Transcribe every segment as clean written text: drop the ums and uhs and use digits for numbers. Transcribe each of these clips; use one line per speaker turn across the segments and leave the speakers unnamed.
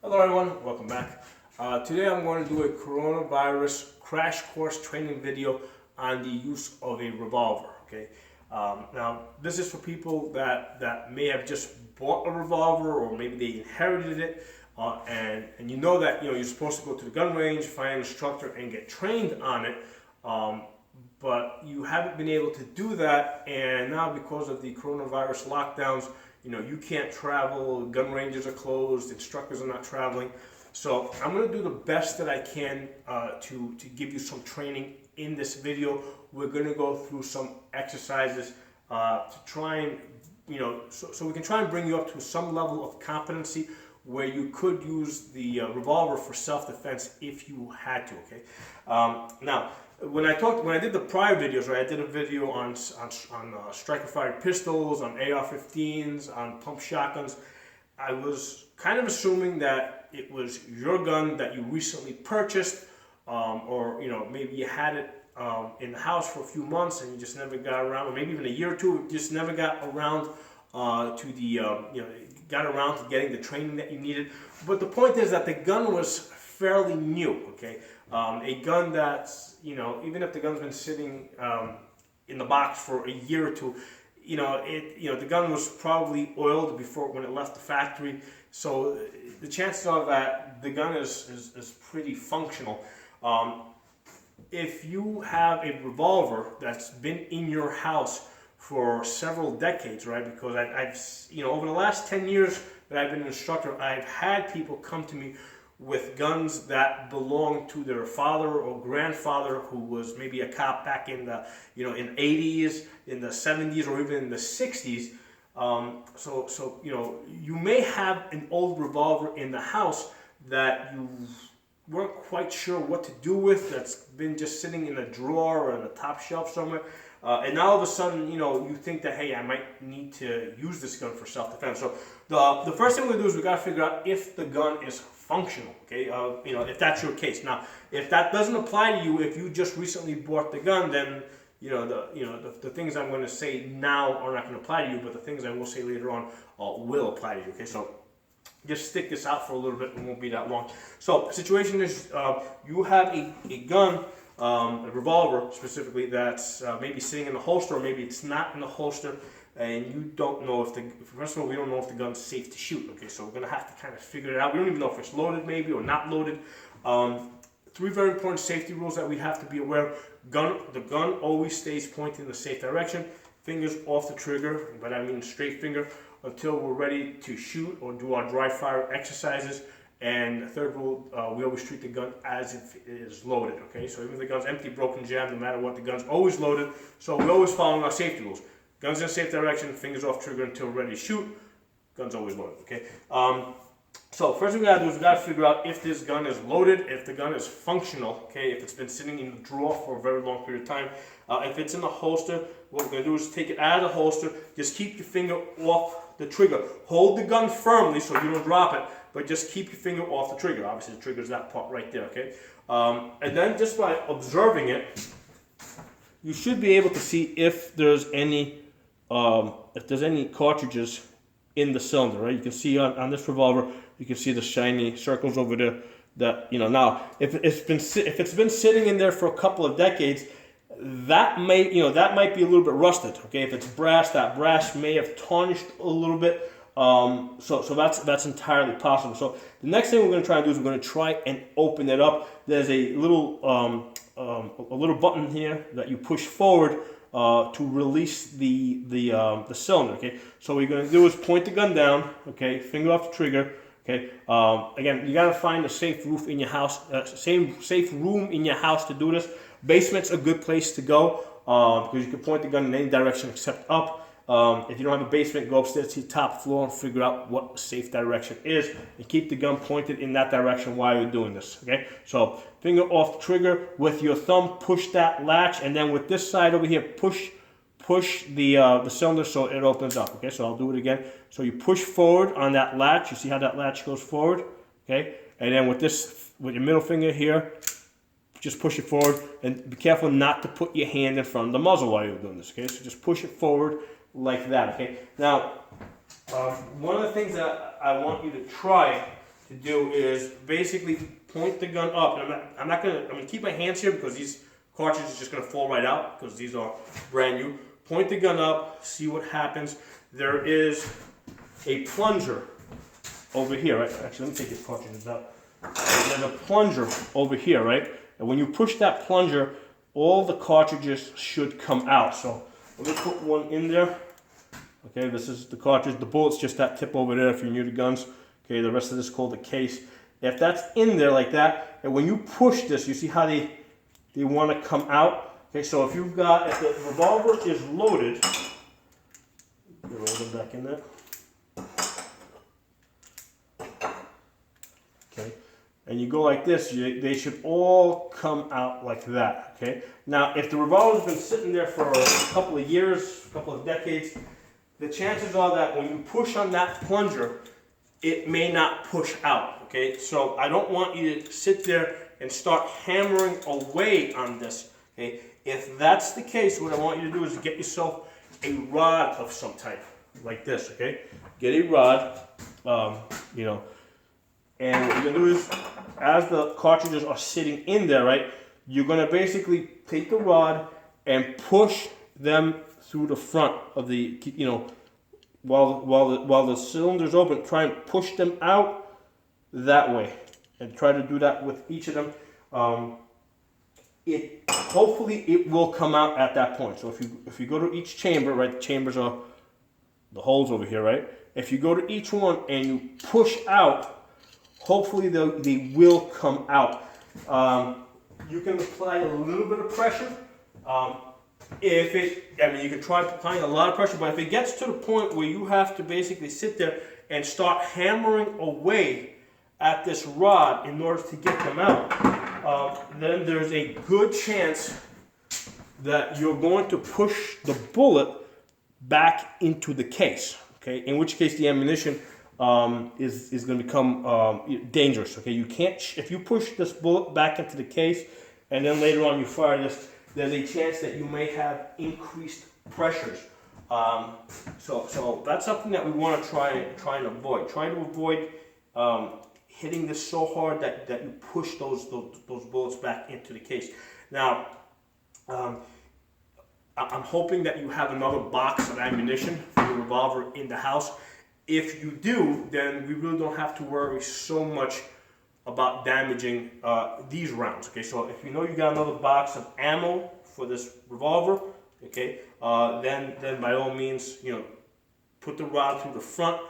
Hello everyone, welcome back. Today I'm going to do a coronavirus crash course training video on the use of a revolver. Okay. Now this is for people that may have just bought a revolver or maybe they inherited it, and you know that you're supposed to go to the gun range, find an instructor, and get trained on it. But you haven't been able to do that, and now because of the coronavirus lockdowns, you can't travel, gun ranges are closed, instructors are not traveling. So I'm going to do the best that I can to give you some training in this video. We're going to go through some exercises to try and, so we can try and bring you up to some level of competency where you could use the revolver for self-defense if you had to, okay? Now, when I did the prior videos, right, I did a video on striker-fired pistols, on AR-15s, on pump shotguns. I was kind of assuming that it was your gun that you recently purchased, or maybe you had it in the house for a few months and you just never got around, or maybe even a year or two, just never got around to getting the training that you needed. But the point is that the gun was fairly new, okay? A gun that's, even if the gun's been sitting in the box for a year or two, the gun was probably oiled before when it left the factory. So the chances are that the gun is pretty functional. If you have a revolver that's been in your house for several decades, right? Because I've over the last 10 years that I've been an instructor, I've had people come to me with guns that belong to their father or grandfather who was maybe a cop back in the in 80s, in the 70s, or even in the 60s. So you may have an old revolver in the house that you weren't quite sure what to do with, that's been just sitting in a drawer or on the top shelf somewhere. And now all of a sudden, you think that, hey, I might need to use this gun for self-defense. So the first thing we're going to do is we got to figure out if the gun is functional, okay? If that's your case. Now, if that doesn't apply to you, if you just recently bought the gun, then the things I'm going to say now are not going to apply to you, but the things I will say later on will apply to you, okay? So just stick this out for a little bit, it won't be that long. So the situation is you have a gun, a revolver specifically, that's maybe sitting in the holster, or maybe it's not in the holster, and you don't know first of all, we don't know if the gun's safe to shoot, okay? So we're going to have to kind of figure it out. We don't even know if it's loaded maybe or not loaded. Three very important safety rules that we have to be aware of. The gun always stays pointed in the safe direction. Fingers off the trigger, but I mean straight finger, until we're ready to shoot or do our dry fire exercises. And the third rule, we always treat the gun as if it is loaded, okay? So even if the gun's empty, broken, jammed, no matter what, the gun's always loaded. So we're always following our safety rules. Guns in safe direction, fingers off trigger until we're ready to shoot. Gun's always loaded, okay? So first thing we gotta do is we gotta figure out if this gun is loaded, if the gun is functional, okay? If it's been sitting in the drawer for a very long period of time. If it's in the holster, what we're gonna do is take it out of the holster. Just keep your finger off the trigger. Hold the gun firmly so you don't drop it, but just keep your finger off the trigger. Obviously the trigger is that part right there, okay? And then just by observing it, you should be able to see if there's any cartridges in the cylinder, right? You can see on this revolver, you can see the shiny circles over there. That now, if it's been sitting in there for a couple of decades, that might be a little bit rusted. Okay, if it's brass, that brass may have tarnished a little bit. So that's entirely possible. So the next thing we're going to try and do is we're going to try and open it up. There's a little button here that you push forward to release the cylinder. Okay, so what you're going to do is point the gun down. Okay, finger off the trigger. Okay, again, you got to find a safe roof in your house, safe room in your house to do this. Basement's a good place to go because you can point the gun in any direction except up. If you don't have a basement, go upstairs to the top floor and figure out what the safe direction is, and keep the gun pointed in that direction while you're doing this. Okay, so finger off the trigger, with your thumb push that latch, and then with this side over here, push the cylinder so it opens up. Okay, so I'll do it again. So you push forward on that latch. You see how that latch goes forward? Okay, and then with your middle finger here, just push it forward, and be careful not to put your hand in front of the muzzle while you're doing this. Okay, so just push it forward like that. Okay, now one of the things that I want you to try to do is basically point the gun up. And I'm gonna keep my hands here because these cartridges are just gonna fall right out because these are brand new. Point the gun up, see what happens. There is a plunger over here, right? Actually, let me take the cartridges out. There's a plunger over here, right? And when you push that plunger, all the cartridges should come out. So let me put one in there. Okay, this is the cartridge. The bullet's just that tip over there if you're new to guns. Okay, the rest of this is called the case. If that's in there like that, and when you push this, you see how they want to come out. Okay, so if you've got, if the revolver is loaded, roll them back in there. Okay, and you go like this, they should all come out like that. Okay, now if the revolver's been sitting there for a couple of years, a couple of decades, the chances are that when you push on that plunger, it may not push out. Okay, so I don't want you to sit there and start hammering away on this. Okay, if that's the case, what I want you to do is get yourself a rod of some type, like this. Okay, get a rod, you know, and what you're gonna do is, as the cartridges are sitting in there, right, you're gonna basically take the rod and push them through the front of the, you know, while the cylinder's open, try and push them out that way, and try to do that with each of them. Hopefully it will come out at that point. So if you go to each chamber, right, the chambers are the holes over here, right? If you go to each one and you push out, hopefully they will come out. You can apply a little bit of pressure. You can try applying a lot of pressure, but if it gets to the point where you have to basically sit there and start hammering away at this rod in order to get them out, then there's a good chance that you're going to push the bullet back into the case. Okay, in which case the ammunition is going to become dangerous. Okay, you can't, if you push this bullet back into the case and then later on you fire this, there's a chance that you may have increased pressures. So that's something that we want to try and avoid. Try to avoid hitting this so hard that you push those bullets back into the case. Now, I'm hoping that you have another box of ammunition for your revolver in the house. If you do, then we really don't have to worry so much about damaging these rounds. Okay, so if you know you got another box of ammo for this revolver, okay, then by all means, you know, put the rod through the front.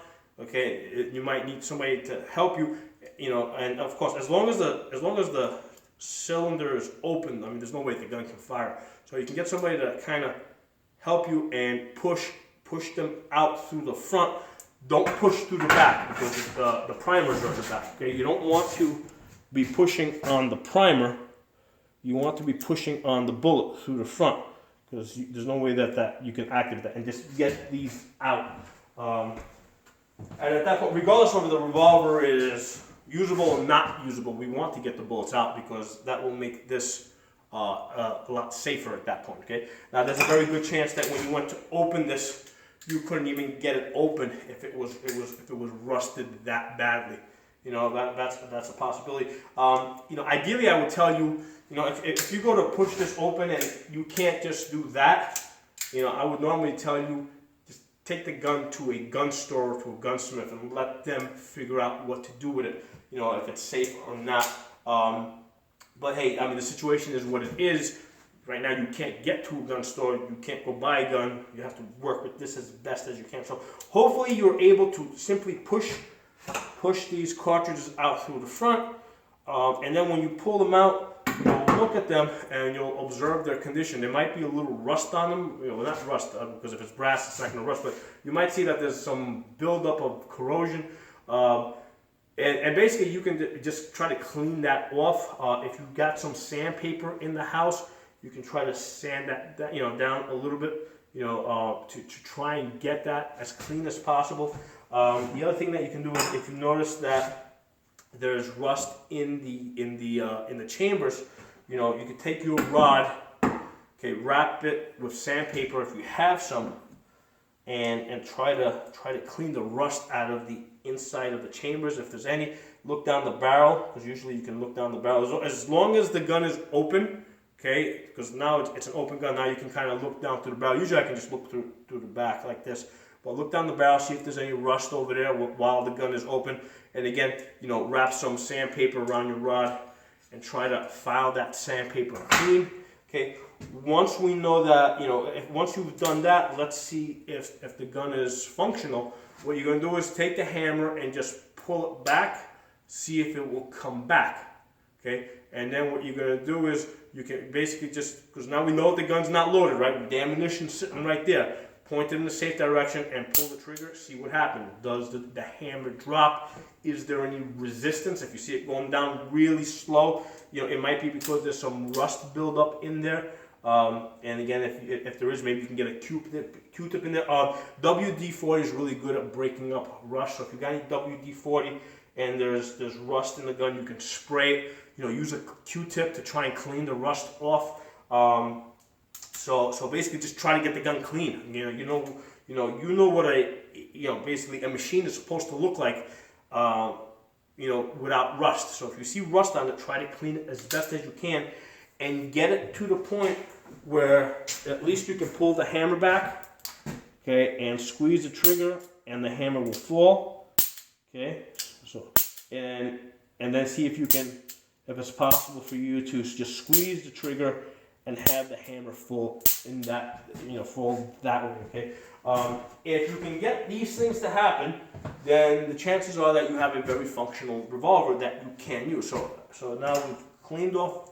Okay, you might need somebody to help you, you know, and of course, as long as the cylinder is open, I mean, there's no way the gun can fire. So you can get somebody to kind of help you and push them out through the front. Don't push through the back because the primers are at the back. Okay, you don't want to be pushing on the primer. You want to be pushing on the bullet through the front because there's no way that you can activate that, and just get these out. And at that point, regardless of whether the revolver is usable or not usable, we want to get the bullets out because that will make this a lot safer at that point. Okay. Now, there's a very good chance that when you went to open this, you couldn't even get it open if it was rusted that badly. You know, that's a possibility. You know, ideally, I would tell you, you know, if you go to push this open and you can't just do that, you know, I would normally tell you just take the gun to a gun store or to a gunsmith and let them figure out what to do with it. You know, if it's safe or not. But hey, I mean, the situation is what it is. Right now, you can't get to a gun store. You can't go buy a gun. You have to work with this as best as you can. So hopefully you're able to simply push these cartridges out through the front. And then when you pull them out, you'll look at them and you'll observe their condition. There might be a little rust on them. You know, not rust, because if it's brass, it's not going to rust. But you might see that there's some buildup of corrosion. And basically, you can just try to clean that off. If you've got some sandpaper in the house, you can try to sand that you know, down a little bit, you know, to try and get that as clean as possible. The other thing that you can do is, if you notice that there's rust in the chambers, you know, you can take your rod, okay, wrap it with sandpaper if you have some, and try to clean the rust out of the inside of the chambers if there's any. Look down the barrel, because usually you can look down the barrel as long as the gun is open. Okay, because now it's an open gun. Now you can kind of look down through the barrel. Usually I can just look through the back like this. But look down the barrel, see if there's any rust over there while the gun is open. And again, wrap some sandpaper around your rod and try to file that sandpaper clean. Okay, once we know that, once you've done that, let's see if the gun is functional. What you're going to do is take the hammer and just pull it back, see if it will come back. Okay, and then what you're going to do is you can basically just, because now we know the gun's not loaded, right? With the ammunition sitting right there, point it in the safe direction and pull the trigger, see what happens. Does the hammer drop? Is there any resistance? If you see it going down really slow, it might be because there's some rust buildup in there. And again, if there is, maybe you can get a Q-tip in there. WD-40 is really good at breaking up rust. So if you got any WD-40 and there's rust in the gun, you can spray it. Use a Q-tip to try and clean the rust off. So basically, just try to get the gun clean. You know what basically a machine is supposed to look like. Without rust. So if you see rust on it, try to clean it as best as you can, and get it to the point where at least you can pull the hammer back. Okay, and squeeze the trigger, and the hammer will fall. Okay, so and then see if it's possible for you to just squeeze the trigger and have the hammer fall in that, fall that way, okay? If you can get these things to happen, then the chances are that you have a very functional revolver that you can use. So now we've cleaned off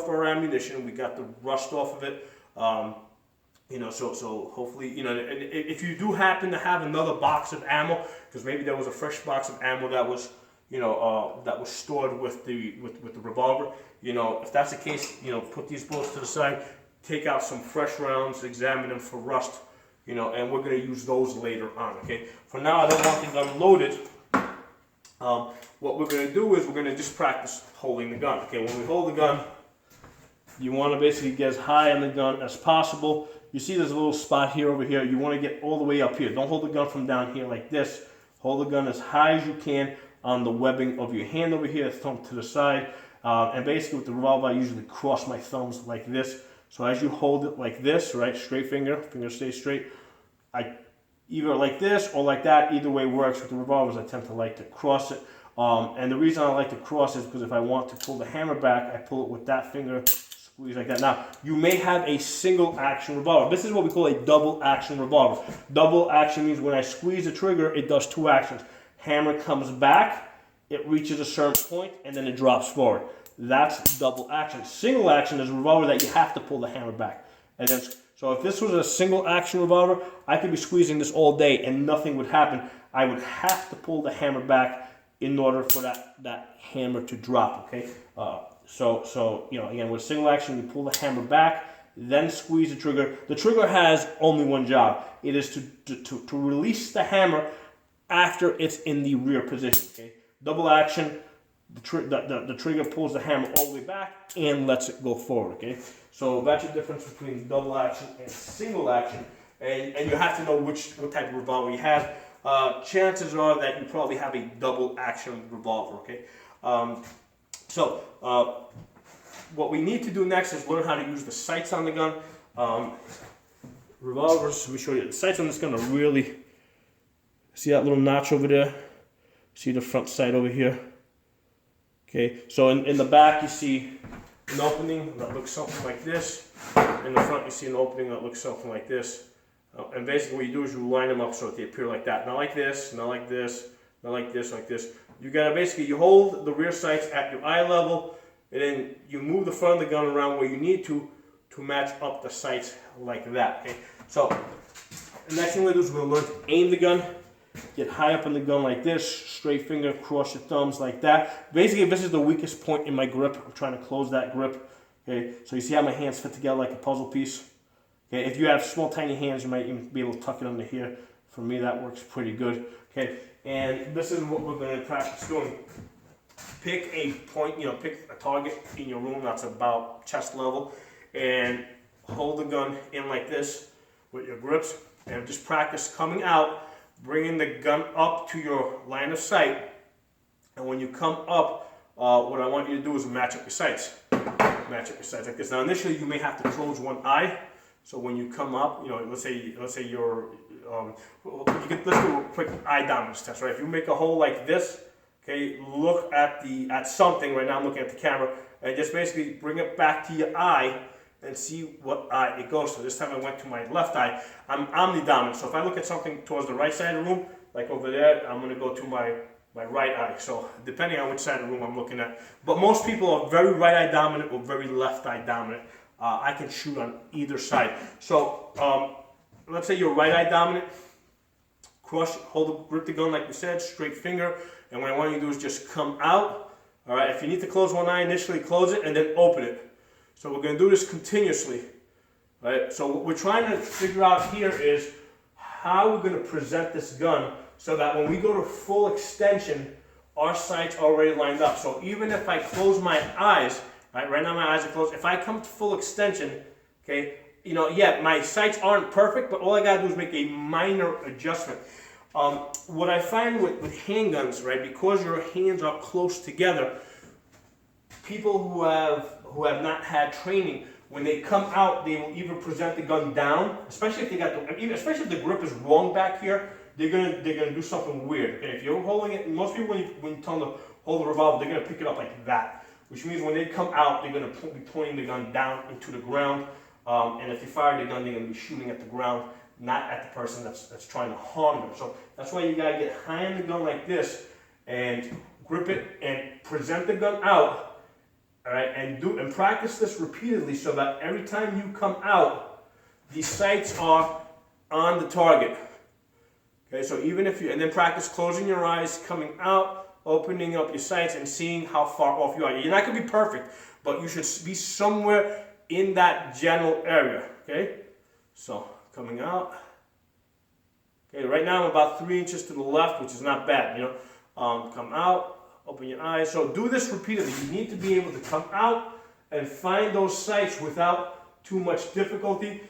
our ammunition, we got the rust off of it, so hopefully, if you do happen to have another box of ammo, because maybe there was a fresh box of ammo that was stored with the revolver. If that's the case, put these bullets to the side, take out some fresh rounds, examine them for rust, and we're going to use those later on, okay? For now, I don't want the gun loaded. What we're going to do is we're going to just practice holding the gun, okay? When we hold the gun, you want to basically get as high on the gun as possible. You see there's a little spot here over here. You want to get all the way up here. Don't hold the gun from down here like this. Hold the gun as high as you can on the webbing of your hand over here, thumb to the side. And basically with the revolver, I usually cross my thumbs like this. So as you hold it like this, right, straight finger stays straight. I either like this or like that, either way works. With the revolvers, I tend to like to cross it. And the reason I like to cross is because if I want to pull the hammer back, I pull it with that finger, squeeze like that. Now, you may have a single action revolver. This is what we call a double action revolver. Double action means when I squeeze the trigger, it does two actions. Hammer comes back, it reaches a certain point, and then it drops forward. That's double action. Single action is a revolver that you have to pull the hammer back. And then, so if this was a single action revolver, I could be squeezing this all day and nothing would happen. I would have to pull the hammer back in order for that hammer to drop, okay? Again, with single action, you pull the hammer back, then squeeze the trigger. The trigger has only one job. It is to release the hammer after it's in the rear position, okay? Double action, the trigger pulls the hammer all the way back and lets it go forward, okay? So that's the difference between double action and single action. And you have to know what type of revolver you have. Chances are that you probably have a double action revolver, okay? What we need to do next is learn how to use the sights on the gun. Revolvers, let me show you. The sights on this gun are really, see that little notch over there? See the front sight over here? Okay, so in the back you see an opening that looks something like this. In the front you see an opening that looks something like this. And basically what you do is you line them up so that they appear like that. Not like this, not like this, not like this, like this. You gotta basically, you hold the rear sights at your eye level, and then you move the front of the gun around where you need to match up the sights like that, okay? So, the next thing we're gonna do is we're gonna learn to aim the gun. Get high up in the gun like this, straight finger, cross your thumbs like that. Basically, this is the weakest point in my grip. I'm trying to close that grip, okay? So you see how my hands fit together like a puzzle piece? Okay, if you have small, tiny hands, you might even be able to tuck it under here. For me, that works pretty good. Okay, and this is what we're going to practice doing. Pick a point, pick a target in your room that's about chest level, and hold the gun in like this with your grips. and just practice coming out, bringing the gun up to your line of sight. And when you come up, what I want you to do is match up your sights. Match up your sights like this. Now initially you may have to close one eye. So when you come up, you know, let's say you're, let's do a quick eye dominance test, right? If you make a hole like this, okay, look at something. Right now I'm looking at the camera, and just basically bring it back to your eye and see what eye it goes to. This time I went to my left eye. I'm omnidominant, so if I look at something towards the right side of the room, like over there, I'm going to go to my right eye. So depending on which side of the room I'm looking at. But most people are very right eye dominant or very left eye dominant. I can shoot on either side. So let's say you're right eye dominant. Grip the gun like we said, straight finger. And what I want you to do is just come out. All right, if you need to close one eye initially, close it and then open it. So we're going to do this continuously. Right? So what we're trying to figure out here is how we're going to present this gun so that when we go to full extension, our sights are already lined up. So even if I close my eyes, right now my eyes are closed, if I come to full extension, okay, you know, yeah, my sights aren't perfect, but all I gotta do is make a minor adjustment. What I find with handguns, right, because your hands are close together, people who have not had training, when they come out, they will either present the gun down, especially if they got especially if the grip is wrong back here. They're gonna do something weird. Okay, if you're holding it, most people when you tell them to hold the revolver, they're gonna pick it up like that, which means when they come out, they're gonna be pointing the gun down into the ground. And if you fire the gun, they're gonna be shooting at the ground, not at the person that's trying to harm them. So that's why you gotta get high on the gun like this and grip it and present the gun out. All right, and practice this repeatedly so that every time you come out, the sights are on the target. Okay, so even if you, and then practice closing your eyes, coming out, opening up your sights, and seeing how far off you are. You're not gonna be perfect, but you should be somewhere in that general area. Okay, so coming out. Okay, right now I'm about 3 inches to the left, which is not bad. You know, come out, open your eyes. So do this repeatedly. You need to be able to come out and find those sights without too much difficulty.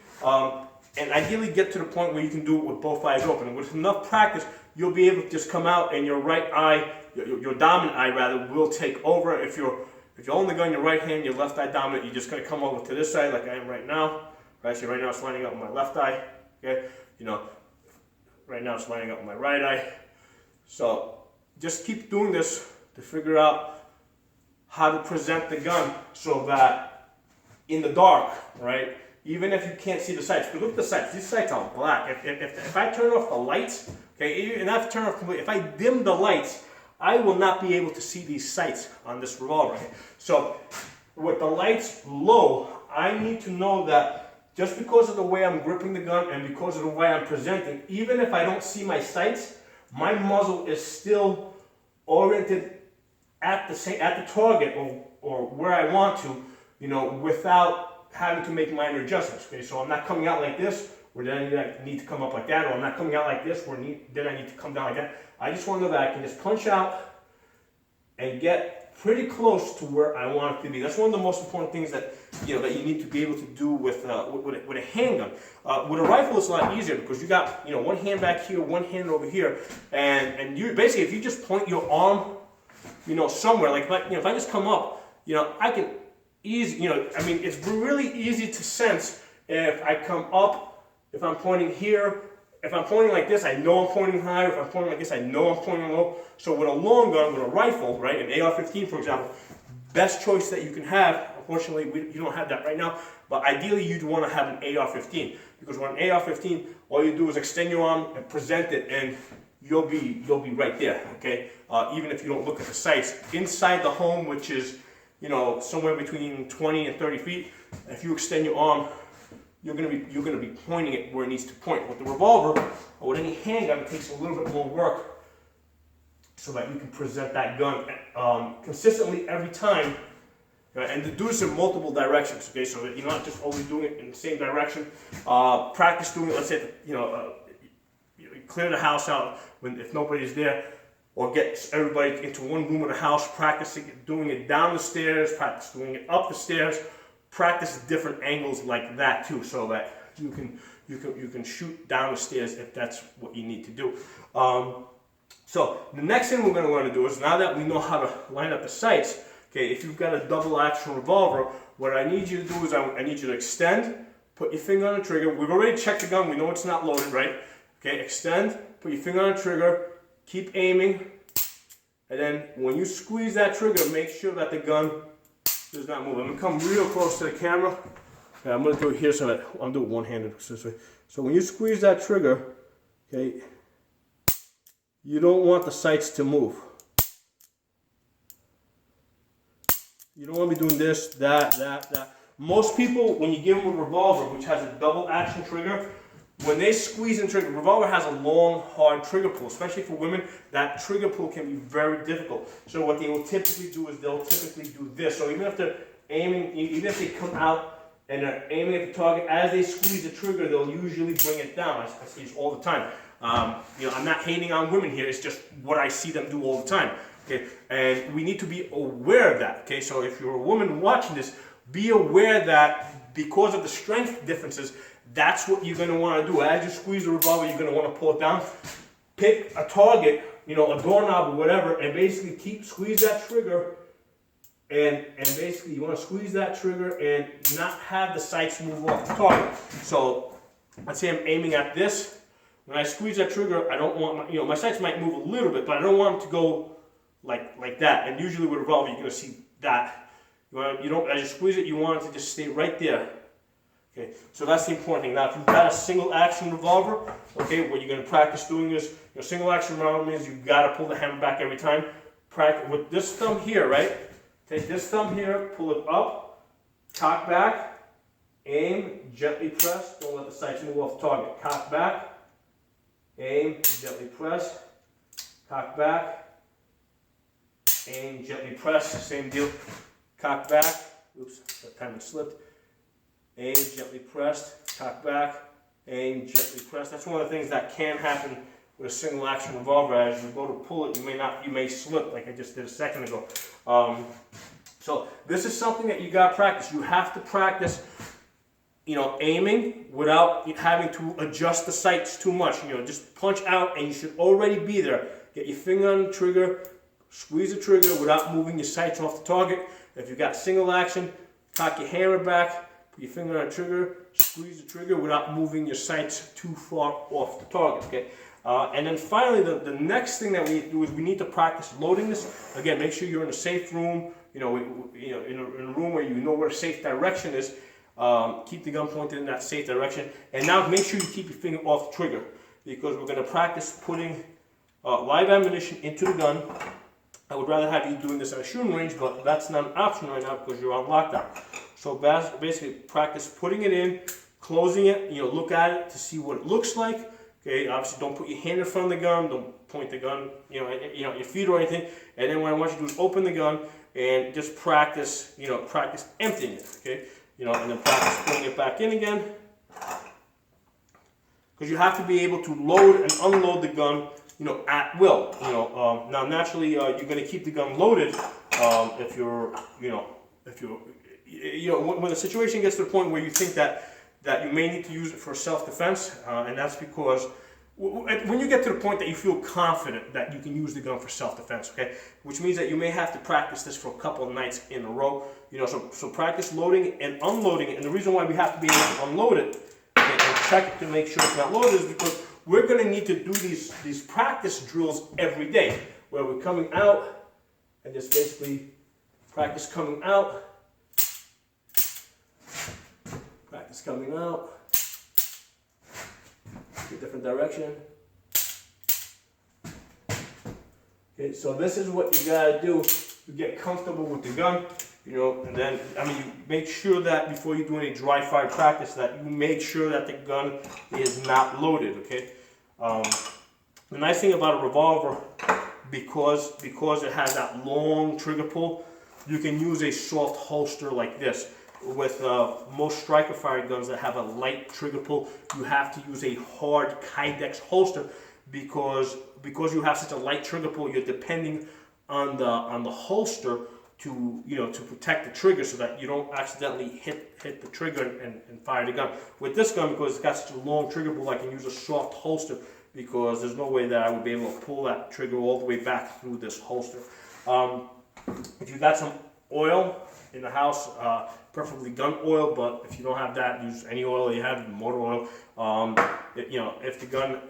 And ideally get to the point where you can do it with both eyes open. And with enough practice, you'll be able to just come out and your right eye, your dominant eye rather, will take over. If you're holding the gun in your right hand, your left eye dominant, you're just going to come over to this side like I am right now. Right, so right now it's lining up with my left eye. Okay, you know, right now it's lining up with my right eye. So just keep doing this to figure out how to present the gun so that in the dark, right, even if you can't see the sights, because look at the sights, these sights are black. If I turn off the lights, okay, and I have to turn off completely, if I dim the lights, I will not be able to see these sights on this revolver. Okay? So with the lights low, I need to know that just because of the way I'm gripping the gun and because of the way I'm presenting, even if I don't see my sights, my muzzle is still oriented at the target or where I want to, you know, without having to make minor adjustments. Okay, so I'm not coming out like this, where then I need to come up like that, or I'm not coming out like this, where then I need to come down like that. I just want to know that I can just punch out and get pretty close to where I want it to be. That's one of the most important things that you need to be able to do with a handgun. With a rifle, it's a lot easier because you got one hand back here, one hand over here, and you basically if you just point your arm, somewhere like if I just come up, I can. It's really easy to sense if I come up, if I'm pointing here, if I'm pointing like this, I know I'm pointing higher. If I'm pointing like this, I know I'm pointing low. So with a long gun, with a rifle, right, an AR-15 for example, best choice that you can have, unfortunately you don't have that right now, but ideally you'd want to have an AR-15 because with an AR-15, all you do is extend your arm and present it and you'll be right there, okay? Even if you don't look at the sights. Inside the home, which is somewhere between 20 and 30 feet. If you extend your arm, you're gonna be pointing it where it needs to point. With the revolver or with any handgun, it takes a little bit more work so that you can present that gun consistently every time, and to do this in multiple directions. Okay, so that you're not just always doing it in the same direction. Practice doing it. Let's say clear the house out if nobody's there. Or get everybody into one room of the house, practicing doing it down the stairs, practice doing it up the stairs, practice different angles like that too, so that you can you can shoot down the stairs if that's what you need to do. So the next thing we're going to want to do is, now that we know how to line up the sights, okay, if you've got a double action revolver, what I need you to do is I need you to extend, put your finger on the trigger. We've already checked the gun, we know it's not loaded, right? Okay, extend, put your finger on the trigger, keep aiming, and then when you squeeze that trigger, make sure that the gun does not move. I'm going to come real close to the camera. Okay, I'm going to do it here so that I'm doing one-handed this way. So when you squeeze that trigger, okay, you don't want the sights to move. You don't want to be doing this, that. Most people, when you give them a revolver, which has a double action trigger, when they squeeze and trigger, revolver has a long, hard trigger pull, especially for women. That trigger pull can be very difficult. So what they will typically do is they'll typically do this. So even if they're aiming, even if they come out and they're aiming at the target, as they squeeze the trigger, they'll usually bring it down. I see this all the time. I'm not hating on women here. It's just what I see them do all the time. Okay, and we need to be aware of that. Okay, so if you're a woman watching this, be aware that because of the strength differences, that's what you're going to want to do. As you squeeze the revolver, you're going to want to pull it down. Pick a target, a doorknob or whatever, and basically squeeze that trigger. And basically you want to squeeze that trigger and not have the sights move off the target. So let's say I'm aiming at this. When I squeeze that trigger, I don't want my sights might move a little bit, but I don't want them to go like that. And usually with a revolver, you're going to see that. As you squeeze it, you want it to just stay right there. Okay, so that's the important thing. Now, if you've got a single action revolver, okay, what you're going to practice doing is, single action revolver means you've got to pull the hammer back every time. Practice with this thumb here, right? Take this thumb here, pull it up, cock back, aim, gently press. Don't let the sights move off the target. Cock back, aim, gently press, cock back, aim, gently press. Same deal. Cock back. Oops, that time it slipped. Aim, gently pressed, cock back, aim, gently pressed. That's one of the things that can happen with a single action revolver. As you go to pull it, you may slip like I just did a second ago. So this is something that you got to practice. You have to practice, aiming without having to adjust the sights too much. Just punch out and you should already be there. Get your finger on the trigger, squeeze the trigger without moving your sights off the target. If you've got single action, cock your hammer back, put your finger on the trigger, squeeze the trigger without moving your sights too far off the target, okay? And then finally, the next thing that we need to do is we need to practice loading this. Again, make sure you're in a safe room, in a room where you know where safe direction is. Keep the gun pointed in that safe direction. And now make sure you keep your finger off the trigger, because we're going to practice putting live ammunition into the gun. I would rather have you doing this at a shooting range, but that's not an option right now because you're on lockdown. So basically practice putting it in, closing it, look at it to see what it looks like. Okay, obviously don't put your hand in front of the gun, don't point the gun, your feet or anything. And then what I want you to do is open the gun and just practice, practice emptying it, okay? And then practice putting it back in again. Because you have to be able to load and unload the gun, at will. Now naturally you're going to keep the gun loaded if you're, when the situation gets to the point where you think that you may need to use it for self-defense, and that's because when you get to the point that you feel confident that you can use the gun for self-defense, okay, which means that you may have to practice this for a couple of nights in a row, so practice loading and unloading it. And the reason why we have to be able to unload it and check it to make sure it's not loaded is because we're going to need to do these practice drills every day, where we're coming out and just basically practice coming out, practice coming out, a different direction. Okay, so this is what you gotta do to get comfortable with the gun, and then, you make sure that before you do any dry fire practice that you make sure that the gun is not loaded, okay? The nice thing about a revolver, because it has that long trigger pull, you can use a soft holster like this. With most striker fired guns that have a light trigger pull, you have to use a hard Kydex holster because you have such a light trigger pull. You're depending on the holster to protect the trigger so that you don't accidentally hit the trigger and fire the gun. With this gun, because it's got such a long trigger pull, I can use a soft holster because there's no way that I would be able to pull that trigger all the way back through this holster. If you got some oil in the house, preferably gun oil, but if you don't have that, use any oil you have, motor oil. If the gun,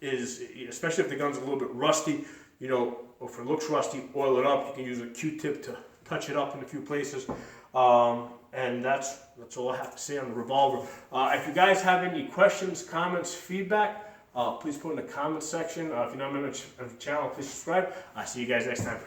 is, especially if the gun's a little bit rusty, or if it looks rusty, oil it up. You can use a Q-tip to touch it up in a few places. And that's all I have to say on the Revolver. If you guys have any questions, comments, feedback, please put in the comment section. If you're not a member of the channel, please subscribe. I'll see you guys next time.